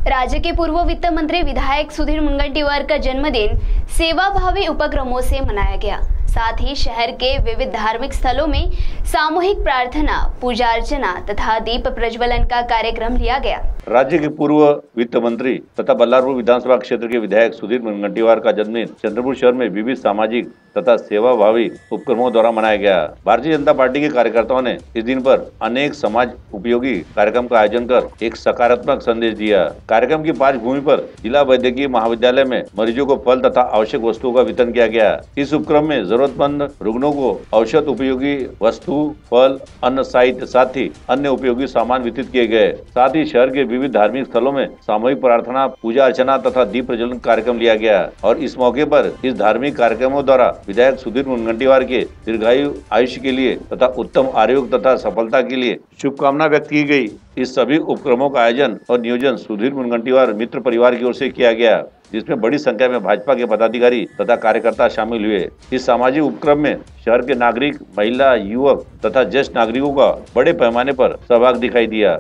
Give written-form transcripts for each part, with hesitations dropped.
राज्य के पूर्व वित्त मंत्री विधायक सुधीर मुनगंटीवार का जन्मदिन सेवाभावी उपक्रमों से मनाया गया। साथ ही शहर के विविध धार्मिक स्थलों में सामूहिक प्रार्थना, पूजा अर्चना तथा दीप प्रज्वलन का कार्यक्रम लिया गया। राज्य के पूर्व वित्त मंत्री तथा बल्लारपुर विधानसभा क्षेत्र के विधायक सुधीर मुनगंटीवार का जन्मदिन चंद्रपुर शहर में विविध सामाजिक तथा सेवाभावी उपक्रमों द्वारा मनाया गया। भारतीय जनता पार्टी के कार्यकर्ताओं ने इस दिन पर अनेक समाज उपयोगी कार्यक्रम का आयोजन कर एक सकारात्मक संदेश दिया। कार्यक्रम की पार्श्वभूमि पर जिला वैद्यकीय महाविद्यालय में मरीजों को फल तथा आवश्यक वस्तुओं का वितरण किया गया। इस उपक्रम में जरूरतमंद रुग्णों को औषध उपयोगी वस्तु, फल, अन्न साहित्य साथ ही अन्य उपयोगी सामान वितरित किए गए। साथ ही शहर के विविध धार्मिक स्थलों में सामूहिक प्रार्थना, पूजा अर्चना तथा दीप प्रज्वलन कार्यक्रम लिया गया और इस मौके पर इस धार्मिक कार्यक्रमों द्वारा विधायक सुधीर मुनगंटीवार के दीर्घायु आयुष्य के लिए तथा उत्तम आरोग्य तथा सफलता के लिए शुभकामना व्यक्त की गई। इस सभी उपक्रमों का आयोजन और नियोजन सुधीर मुनगंटीवार मित्र परिवार की ओर से किया गया, जिसमें बड़ी संख्या में भाजपा के पदाधिकारी तथा कार्यकर्ता शामिल हुए। इस सामाजिक उपक्रम में शहर के नागरिक, महिला, युवक तथा ज्येष्ठ नागरिकों का बड़े पैमाने पर सहभाग दिखाई दिया।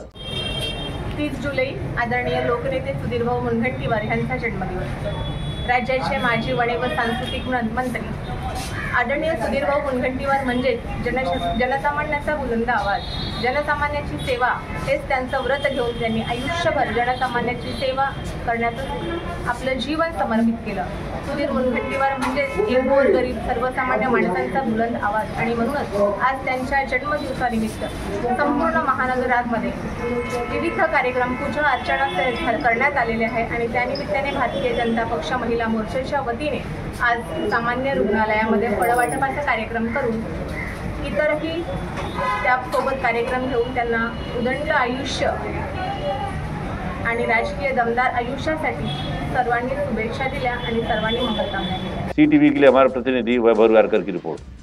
30 जुलै आदरणीय लोकनेते सुधीरभाऊ मुनगंटीवार यांचा जन्मदिवस। राज्याचे माजी वने व सांस्कृतिक मंत्री आदरणीय सुधीरभाऊ मुनगंटीवार म्हणजे जनसामान्याचा बुलंद आवाज, जनसामान्याची सेवा हेच त्यांचं व्रत घेऊन त्यांनी आयुष्यभर जनसामान्याची सेवा करण्याचं आपलं जीवन समर्पित केलं। सुधीर मुनगंटीवार म्हणजे एक गोरगरीब सर्वसामान्य माणसांचा बुलंद आवाज आणि म्हणूनच आज त्यांच्या जन्मदिवसानिमित्त संपूर्ण महानगरामध्ये विविध कार्यक्रम, पूजा अर्चना करण्यात आलेले आहे आणि त्यानिमित्ताने भारतीय जनता पक्ष महिला मोर्चाच्या वतीने आज सामान्य रुग्णालयामध्ये फळवाटपाचा कार्यक्रम करून इतरही त्यासोबत कार्यक्रम घेऊन त्यांना उदंड आयुष्य आणि राजकीय दमदार आयुष्यासाठी सर्वांनी शुभेच्छा दिल्या आणि सर्वांनी मंगलकामना केल्या। CTV के लिए हमारे प्रतिनिधि वैभव गारकर की रिपोर्ट।